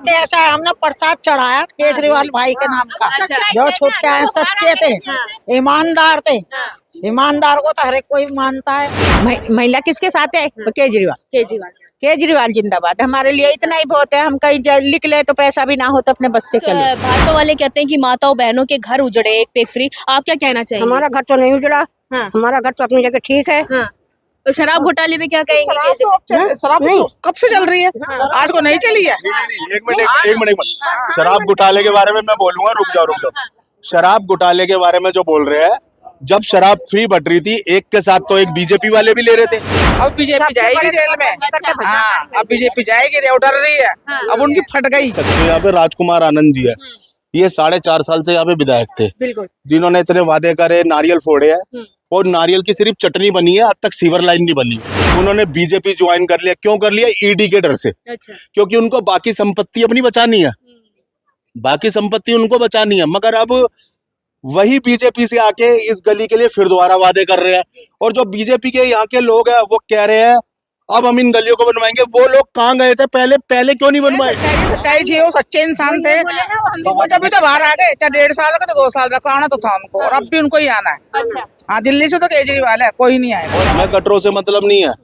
ऐसा है, हमने प्रसाद चढ़ाया केजरीवाल भाई के नाम का। जो छूट के आए सच्चे थे, ईमानदार थे। ईमानदार को तो हर एक कोई मानता है। महिला किसके साथ है? तो केजरीवाल जिंदाबाद। हमारे लिए इतना ही बहुत है, हम कहीं लिख ले तो पैसा भी ना हो तो अपने बस से चले। भाजपा वाले कहते हैं कि माताओं बहनों के घर उजड़े, एक पे एक फ्री। आप क्या कहना चाहिए? हमारा घर तो नहीं उजड़ा। हाँ। हमारा घर तो अपनी जगह ठीक है। हाँ। तो शराब घोटाले में क्या कहेंगे? शराब तो कब से चल रही है, आज को नहीं चली है। एक मिनट शराब घोटाले के बारे में मैं बोलूंगा। रुक जाओ। शराब घोटाले के बारे में जो बोल रहे हैं, जब शराब फ्री बट रही थी, एक के साथ तो एक बीजेपी वाले भी ले रहे थे। अब बीजेपी जाएगी जेल में। हाँ, अब बीजेपी जाएगी, उठा रही है। अब उनकी फट गई। तो यहाँ पे राजकुमार आनंद जी है, ये 4.5 साल से यहाँ पे विधायक थे, बिल्कुल, जिन्होंने इतने वादे करे, नारियल फोड़े हैं और नारियल की सिर्फ चटनी बनी है, अब तक सीवर लाइन नहीं बनी। उन्होंने बीजेपी ज्वाइन कर लिया। क्यों कर लिया? ईडी के डर से। अच्छा। क्योंकि उनको बाकी संपत्ति अपनी बचानी है, बाकी संपत्ति उनको बचानी है। मगर अब वही बीजेपी से आके इस गली के लिए फिर दोबारा वादे कर रहे हैं। और जो बीजेपी के यहाँ के लोग हैं वो कह रहे हैं अब हम इन गलियों को बनवाएंगे। वो लोग कहाँ गए थे पहले क्यों नहीं बनवाए? सच्चाई चाहिए, वो सच्चे इंसान थे तो वो जब भी तो बाहर आ गए। चाहे 1.5 साल का तो 2 साल का आना तो था उनको, और अब भी उनको ही आना है। अच्छा। हाँ, दिल्ली से तो केजरीवाल है, कोई नहीं आएगा। हमें कटरों से मतलब नहीं है,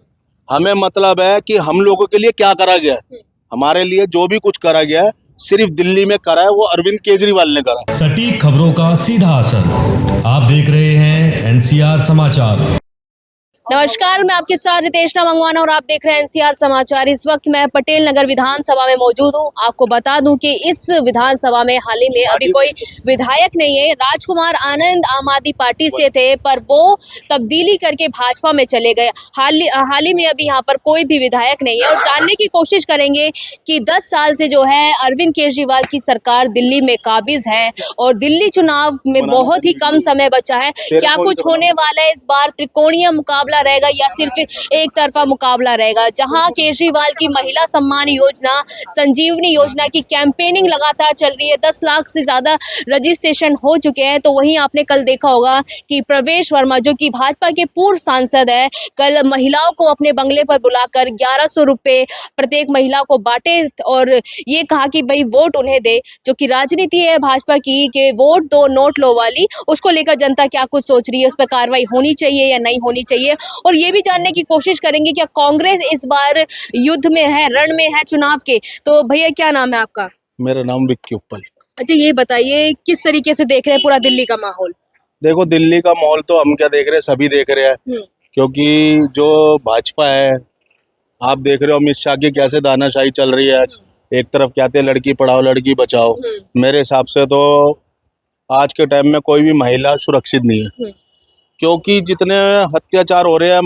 हमें मतलब है कि हम लोगों के लिए क्या करा गया है। हमारे लिए जो भी कुछ करा गया है सिर्फ दिल्ली में करा है, वो अरविंद केजरीवाल ने करा। सटीक खबरों का सीधा असर। आप देख रहे हैं एनसीआर समाचार। नमस्कार, मैं आपके साथ रितेश मंगवाना और आप देख रहे हैं एनसीआर समाचार। इस वक्त मैं पटेल नगर विधानसभा में मौजूद हूं। आपको बता दूं कि इस विधानसभा में हाल ही में अभी कोई विधायक नहीं है। राजकुमार आनंद आम आदमी पार्टी से थे, पर वो तब्दीली करके भाजपा में चले गए। हाल ही में अभी यहाँ पर कोई भी विधायक नहीं है। और जानने की कोशिश करेंगे कि 10 साल से जो है अरविंद केजरीवाल की सरकार दिल्ली में काबिज है और दिल्ली चुनाव में बहुत ही कम समय बचा है। क्या कुछ होने वाला है इस बार? त्रिकोणीय मुकाबला रहेगा या सिर्फ एक तरफा मुकाबला रहेगा? जहां केजरीवाल की महिला सम्मान योजना, संजीवनी योजना की कैंपेनिंग लगातार चल रही है, 10 लाख से ज्यादा रजिस्ट्रेशन हो चुके हैं। तो वहीं आपने कल देखा होगा कि प्रवेश वर्मा, जो कि भाजपा के पूर्व सांसद है, कल महिलाओं को अपने बंगले पर बुलाकर 1100 रुपए प्रत्येक महिला को बांटे और ये कहा कि भाई वोट उन्हें दे। जो कि राजनीति है भाजपा की कि वोट दो नोट लो वाली, उसको लेकर जनता क्या कुछ सोच रही है, उस पर कार्रवाई होनी चाहिए या नहीं होनी चाहिए। और ये भी जानने की कोशिश करेंगे क्या कांग्रेस इस बार युद्ध में है, रण में है चुनाव के। तो भैया क्या नाम है आपका? मेरा नाम विक्की उप्पल। अच्छा, ये बताइए किस तरीके से देख रहे हैं पूरा दिल्ली का माहौल? देखो, दिल्ली का माहौल तो हम क्या देख रहे हैं, सभी देख रहे हैं। क्योंकि जो भाजपा है, आप देख रहे हो अमित शाह की कैसे दानाशाही चल रही है। एक तरफ कहते हैं लड़की पढ़ाओ लड़की बचाओ। मेरे हिसाब से तो आज के टाइम में कोई भी महिला सुरक्षित नहीं है, क्योंकि जितने अत्याचार हो रहे हैं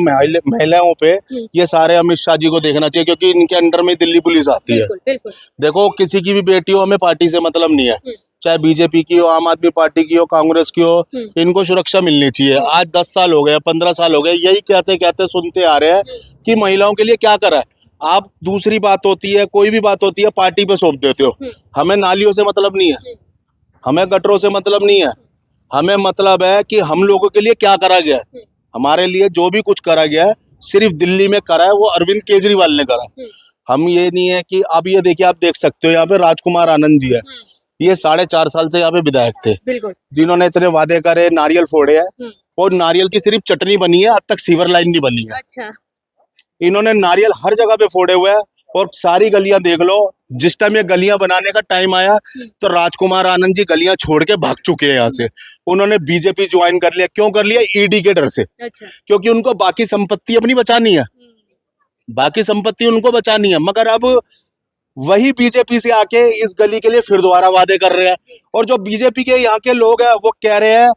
महिलाओं पे, ये सारे अमित शाह जी को देखना चाहिए, क्योंकि इनके अंडर में दिल्ली पुलिस आती है। बिल्कुल। देखो, किसी की भी बेटी हो, हमें पार्टी से मतलब नहीं है, चाहे बीजेपी की हो, आम आदमी पार्टी की हो, कांग्रेस की हो, इनको सुरक्षा मिलनी चाहिए। आज 10 साल हो गए, 15 साल हो गए, यही कहते सुनते आ रहे हैं कि महिलाओं के लिए क्या करा है। आप दूसरी बात होती है, कोई भी बात होती है, पार्टी पे सौंप देते हो। हमें नालियों से मतलब नहीं है, हमें गटरों से मतलब नहीं है, हमें मतलब है कि हम लोगों के लिए क्या करा गया है। हमारे लिए जो भी कुछ करा गया है सिर्फ दिल्ली में करा है, वो अरविंद केजरीवाल ने करा है। हम ये नहीं है कि अब ये देखिए, आप देख सकते हो यहाँ पे राजकुमार आनंद जी है, ये 4.5 साल से यहाँ पे विधायक थे, जिन्होंने इतने वादे करे, नारियल फोड़े हैं और नारियल की सिर्फ चटनी बनी है, अब तक सीवर लाइन नहीं बनी है। अच्छा। इन्होंने नारियल हर जगह पे फोड़े हुए हैं और सारी गलियां देख लो। जिस टाइम ये गलियां बनाने का टाइम आया तो राजकुमार आनंद जी गलियां छोड़ के भाग चुके हैं यहाँ से। उन्होंने बीजेपी ज्वाइन कर लिया। क्यों कर लिया? ईडी के डर से। अच्छा। क्योंकि उनको बाकी संपत्ति अपनी बचानी है, बाकी संपत्ति उनको बचानी है। मगर अब वही बीजेपी से आके इस गली के लिए फिर दोबारा वादे कर रहे हैं। और जो बीजेपी के यहाँ के लोग हैं वो कह रहे हैं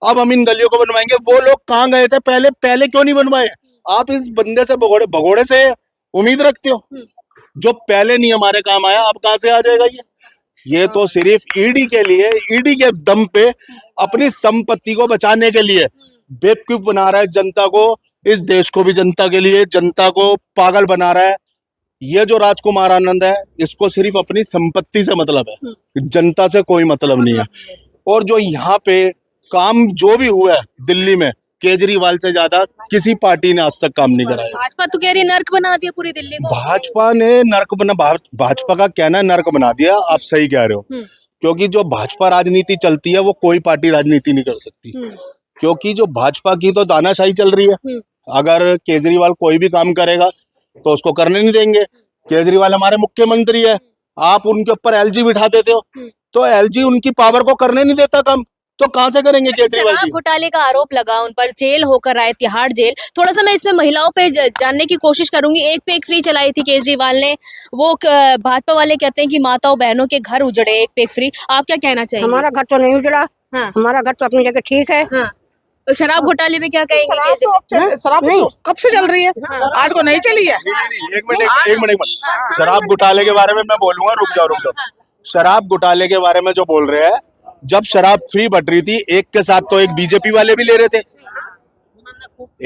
अब हम इन गलियों को बनवाएंगे। वो लोग कहाँ गए थे पहले क्यों नहीं बनवाए? आप इस बंदे से भगोड़े से उम्मीद रखते हो? जो पहले नहीं हमारे काम आया, अब कहां से आ जाएगा ये तो सिर्फ ईडी के लिए, ईडी के दम पे अपनी संपत्ति को बचाने के लिए बेवकूफ बना रहा है जनता को, इस देश को भी जनता के लिए, जनता को पागल बना रहा है। ये जो राजकुमार आनंद है, इसको सिर्फ अपनी संपत्ति से मतलब है, जनता से कोई मतलब नहीं है। और जो यहाँ पे काम जो भी हुआ है दिल्ली में, केजरीवाल से ज्यादा किसी पार्टी ने आज तक काम नहीं कराया। भाजपा तो कह रही है नर्क बना दिया पूरी दिल्ली को। भाजपा ने नर्क बना, भाजपा का कहना है नर्क बना दिया, आप सही कह रहे हो। क्योंकि जो भाजपा राजनीति चलती है वो कोई पार्टी राजनीति नहीं कर सकती। क्योंकि जो भाजपा की तो दानाशाही चल रही है। अगर केजरीवाल कोई भी काम करेगा तो उसको करने नहीं देंगे। केजरीवाल हमारे मुख्यमंत्री है, आप उनके ऊपर एलजी बिठा देते हो तो एलजी उनकी पावर को करने नहीं देता काम, तो कहां से करेंगे केजरीवाल शराब जी? घोटाले का आरोप लगा उन पर, जेल होकर आए तिहाड़ जेल। थोड़ा सा मैं इसमें महिलाओं पे जानने की कोशिश करूंगी। एक पे एक फ्री चलाई थी केजरीवाल ने, वो भाजपा वाले कहते हैं कि माताओं बहनों के घर उजड़े, एक पे एक फ्री। आप क्या कहना चाहेंगे? हमारा घर तो नहीं उजड़ा। हाँ। हमारा घर तो अपनी जगह ठीक है। हाँ। तो शराब घोटाले में क्या कहेंगे? शराब तो शराब तो कब से चल रही है, आज को नहीं चली है। एक मिनट शराब घोटाले के बारे में मैं बोलूंगा, रुक जाओ। शराब घोटाले के बारे में जो बोल रहे हैं, जब शराब फ्री बट रही थी एक के साथ तो एक बीजेपी वाले भी ले रहे थे,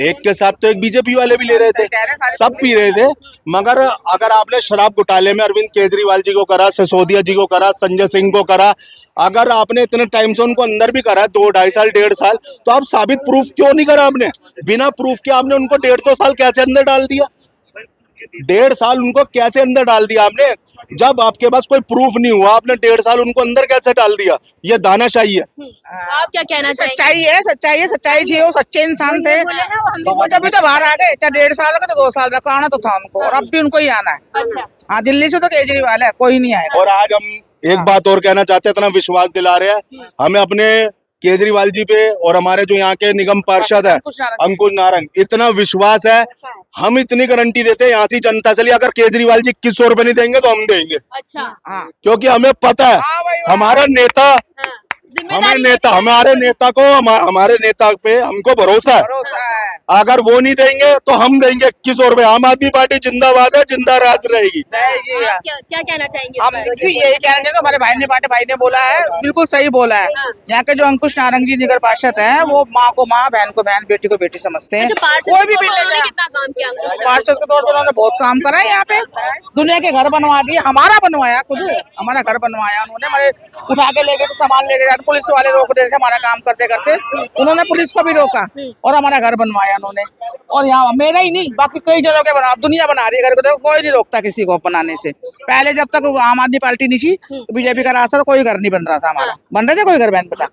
एक के साथ तो एक बीजेपी वाले भी ले रहे थे, सब पी रहे थे। मगर अगर आपने शराब घोटाले में अरविंद केजरीवाल जी को करा, सिसोदिया जी को करा, संजय सिंह को करा, अगर आपने इतने टाइम से उनको अंदर भी करा 2 ढाई साल 1.5 साल, तो आप साबित प्रूफ क्यों नहीं करा आपने? बिना प्रूफ के आपने उनको 1.5-2 साल कैसे अंदर डाल दिया? 1.5 साल उनको कैसे अंदर डाल दिया आपने? जब आपके पास कोई प्रूफ नहीं हुआ, आपने 1.5 साल उनको अंदर कैसे डाल दिया? ये दानाशाही है। आप क्या कहना चाहेंगे? सच्चाई जी, वो सच्चे इंसान थे तो वो जब भी तो बाहर आ गए, चाहे 1.5 साल का तो 2 साल का आना तो था उनको, और अब भी उनको ही आना है। अच्छा। हाँ, दिल्ली से तो केजरीवाल है, कोई नहीं आएगा। और आज हम एक बात और कहना चाहते हैं, इतना विश्वास दिला रहे हैं हमें अपने केजरीवाल जी पे और हमारे जो यहाँ के निगम पार्षद है अंकुश नारंग, इतना विश्वास है, हम इतनी गारंटी देते हैं यहाँ से जनता से, अगर केजरीवाल जी 2100 रुपए नहीं देंगे तो हम देंगे। अच्छा। हाँ, क्योंकि हमें पता है हमारा नेता, हमारे नेता को, हमारे नेता पे हमको भरोसा है। भरोसा है। अगर वो नहीं देंगे तो हम देंगे 2100 रुपए। आम आदमी पार्टी जिंदाबाद है, जिंदा रात रहेगी। आप क्या कहना चाहेंगे? हम यही कह रहे हैं, हमारे भाई ने बोला है, बिल्कुल सही बोला है। यहाँ के जो अंकुश नारंग जी नगर पार्षद हैं, वो माँ को माँ, बहन को बहन, बेटी को बेटी समझते हैं। कोई भी कितना काम किया? पार्षद के तौर पर उन्होंने बहुत काम करा है। यहाँ पे दुनिया के घर बनवा दिए, हमारा बनवाया, खुद हमारा घर बनवाया उन्होंने। हमारे उठा के ले गए तो सामान ले गए, पुलिस वाले रोक देते थे हमारा काम करते करते, उन्होंने पुलिस को भी रोका और हमारा घर बनवाया उन्होंने। और यहाँ मेरा ही नहीं, बाकी कई जगह के बना, दुनिया बना रही है घर को, देखो कोई नहीं रोकता किसी को बनाने से। पहले जब तक आम आदमी पार्टी नहीं थी तो बीजेपी का रास्ता तो कोई घर नहीं बन रहा था हमारा, बन रहे थे कोई घर बहन पता।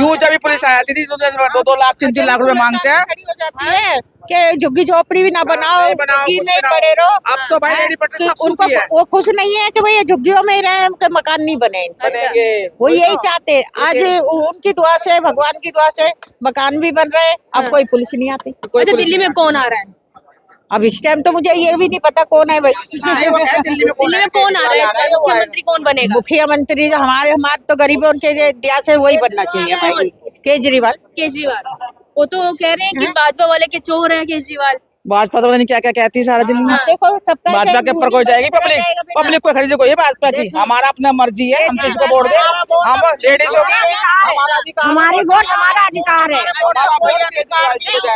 यूं जब भी पुलिस आती थी 2-2 लाख 3-3 लाख रुपए मांगते हैं कि झुग्गी झोपड़ी भी ना बनाओ, झुग्गी नहीं पड़े रहो। अब तो भाई रेडी पटरी सब उनको सूखी है। वो खुश नहीं है कि भाई झुग्गियों में ही रहे, उनके मकान नहीं बने। बनेंगे वो यही चाहते हैं। आज उनकी दुआ से, भगवान की दुआ से मकान भी बन रहे हैं। अब कोई पुलिस नहीं आती। अच्छा, दिल्ली में कौन आ रहा है? अब इस टाइम तो मुझे ये भी नहीं पता कौन है भाई। नहीं, वो कह रहे दिल्ली में दिल्ली में कौन आ रहा है? इस बार मुख्यमंत्री कौन बनेगा? मुख्यमंत्री जो हमारे तो गरीबों के दिया से वही बनना चाहिए भाई, केजरीवाल। केजरीवाल। वो तो कह रहे हैं कि भाजपा वाले के चोर है केजरीवाल। भाजपा तो पता नहीं क्या क्या कहती है सारा दिन में। देखो सबका भाजपा के ऊपर कोई जाएगी, पब्लिक को खरीदे कोई भाजपा की। हमारा अपना मर्जी है, हम किसको वोट दें। हम लेडीज होगी, हमारी वोट हमारा अधिकार है।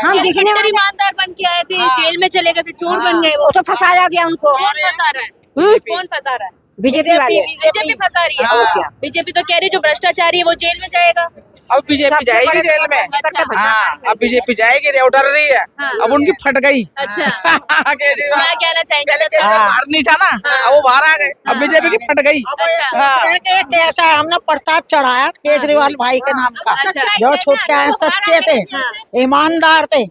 हम दिखने डॉक्टर ईमानदार बन के आए थे, जेल में चले गए, फिर चोर बन गए। वो तो फंसाया गया उनको। कौन फंसा रहा है? कौन फंसा रहा है? बीजेपी वाले। बीजेपी फंसा रही है। बीजेपी तो कह रही है जो भ्रष्टाचारी है वो जेल में जाएगा। अब बीजेपी जाएगी जेल में। अच्छा। हाँ, अब बीजेपी जाएगी, वो डर रही है। अब उनकी फट गई। अच्छा। केजरीवाल क्या कहना चाहेंगे? पहले बाहर नहीं था ना, अब वो बाहर आ गए, अब बीजेपी की फट गई। अच्छा। हाँ। कैसा है, हमने प्रसाद चढ़ाया केजरीवाल भाई के नाम का। अच्छा। जो छूट के आए, सच्चे थे, ईमानदार थे।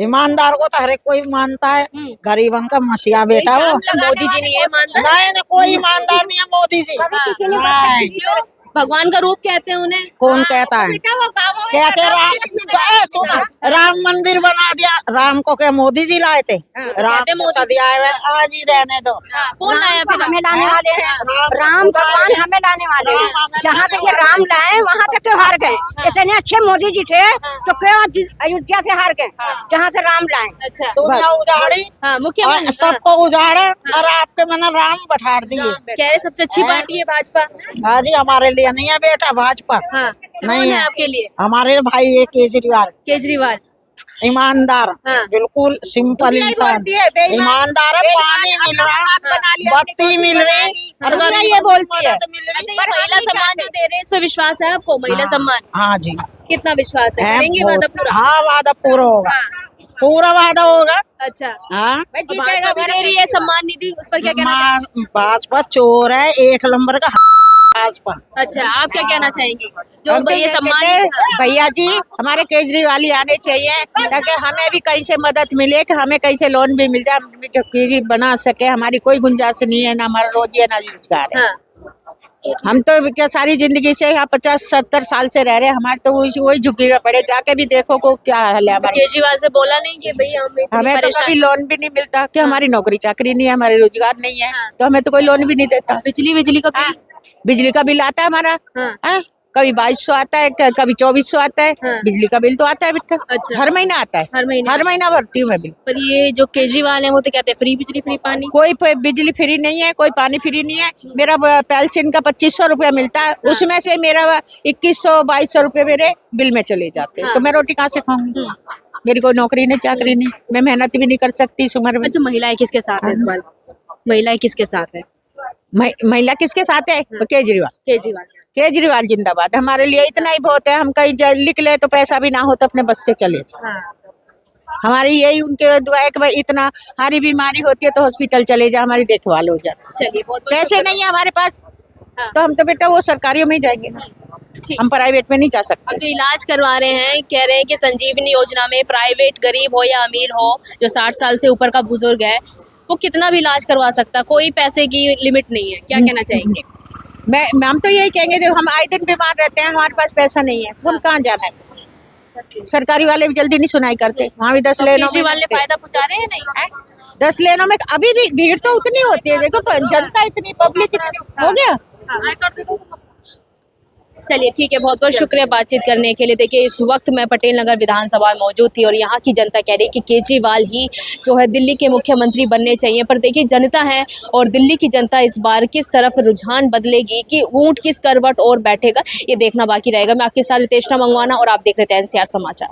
ईमानदार को तो हर एक कोई मानता है। गरीबन का मसीहा बेटा वो। मोदी जी नहीं है ईमानदार? नहीं, कोई ईमानदार नहीं है मोदी जी। नहीं। क्यों? भगवान का रूप कहते हैं उन्हें। कौन कहता है? कहते सुना, राम मंदिर बना दिया। राम को क्या मोदी जी लाए थे? राम को सदिया आज ही रहने दो। कौन लाया फिर? हमें लाने वाले हैं, राम भगवान हमें लाने वाले हैं। जहाँ से ये राम लाए वहाँ से क्यों हार गए? इतने अच्छे मोदी जी थे तो क्यों अयोध्या से हार गए जहाँ से राम लाए? अच्छा। दुनिया उजाड़ी, मुख्यमंत्री सबको उजाड़ा और आपके मन राम बैठा दिए। कह रहे सबसे अच्छी पार्टी है भाजपा। आज ही हमारे लिए नहीं है बेटा भाजपा। हाँ। नहीं कौन है आपके लिए? हमारे भाई है केजरीवाल। केजरीवाल ईमानदार, हाँ। बिल्कुल सिंपल इंसान, ईमानदार है। पानी मिल रहा, बत्ती मिल रही, और ये बोलती है। अच्छा, ये महिला सम्मान जो दे रहे हैं इस पे विश्वास है आपको? महिला सम्मान। हाँ जी। कितना विश्वास है, है करेंगे बहुत। वादा पूरा? हाँ वादा पूरा होगा, पूरा वादा होगा। अच्छा, हाँ भाजपा भी दे रही है सम्मान निधि, उस पर क्या कहना चाहेंगे? भाजपा चोर है, एक नंबर का भाजपा। अच्छा, आप क्या कहना चाहेंगी जो हम तो ये ये सम्मान कहते हैं, हाँ, भैया जी हमारे केजरीवाल ही आने चाहिए ताकि हमें भी कहीं से मदद मिले, कि हमें कहीं से लोन भी मिल जाए, हम भी झुग्गी बना सके। हमारी कोई गुंजाइश नहीं है, ना हमारा रोजी है ना रोजगार है। हाँ, हम तो क्या सारी जिंदगी से यहाँ 50-70 साल से रह रहे हैं, हमारे तो वही झुग्गी में पड़े। जाके भी देखो को क्या हाल है तो हमारे। केजरीवाल से बोला नहीं कि भाई हम इतनी हमें तो परेशान कभी लोन भी नहीं मिलता, कि हमारी नौकरी चाकरी नहीं है, हमारे रोजगार नहीं है, हाँ। तो हमें तो कोई लोन भी नहीं देता। बिजली का हाँ, बिल? बिजली का बिल आता है हमारा, हाँ। हाँ, कभी 2200 आता है, कभी 2400 आता है। हाँ। बिजली का बिल तो आता है बेटा, अच्छा। हर महीना आता है, हर महीने हर महीना भरती हूँ मैं बिल। पर ये जो केजरीवाल है वो तो कहते हैं फ्री बिजली फ्री पानी। कोई बिजली फ्री नहीं है, कोई पानी फ्री नहीं है। मेरा पेंशन का 2500 रुपया मिलता है, उसमें से मेरा 2100-2200 रुपये मेरे बिल में चले जाते हैं। तो मैं रोटी कहाँ से खाऊंगी? मेरी कोई नौकरी नहीं चाकरी नहीं, मैं मेहनत भी नहीं कर सकती इस उम्र में। अच्छा, महिलाएं किसके साथ है इस बार? महिलाएं किसके साथ है? महिला किसके साथ है? तो केजरीवाल। केजरीवाल। केजरीवाल जिंदाबाद। हमारे लिए इतना ही बहुत है, हम कहीं लिख ले तो पैसा भी ना हो तो अपने बस से चले जाए। हाँ। हमारी यही उनके दुआ है कि भाई इतना हारी बीमारी होती है तो हॉस्पिटल चले जाए, हमारी देखभाल हो जाए। चलिए, बहुत पैसे नहीं है हमारे पास, हाँ। तो हम तो बेटा वो सरकारियों में ही जाएंगे ना, ठीक। हम प्राइवेट में नहीं जा सकते। अब जो इलाज करवा रहे हैं, कह रहे हैं कि संजीवनी योजना में प्राइवेट गरीब हो या अमीर हो, जो 60 साल से ऊपर का बुजुर्ग है वो कितना भी इलाज करवा सकता, कोई पैसे की लिमिट नहीं है। क्या कहना चाहेंगे? हम तो यही कहेंगे, जो हम आए दिन बीमार रहते हैं, हमारे पास पैसा नहीं है तो हम कहाँ जाना है? सरकारी वाले भी जल्दी नहीं सुनाई करते, वहाँ भी 10 लेनों में केजरीवाल ने लगते हैं। फायदा पहुंचा रहे हैं नहीं? 10 लेनों में अभी भी भीड़ तो उतनी होती है। देखो जनता इतनी, पब्लिक इतनी हो गया। चलिए ठीक है, बहुत बहुत शुक्रिया बातचीत करने के लिए। देखिए, इस वक्त मैं पटेल नगर विधानसभा में मौजूद थी और यहाँ की जनता कह रही है कि केजरीवाल ही जो है दिल्ली के मुख्यमंत्री बनने चाहिए। पर देखिए, जनता है और दिल्ली की जनता इस बार किस तरफ रुझान बदलेगी, कि ऊंट किस करवट और बैठेगा, ये देखना बाकी रहेगा। मैं आपके साथ रितेश मंगवाना और आप देख रहे थे NCR समाचार।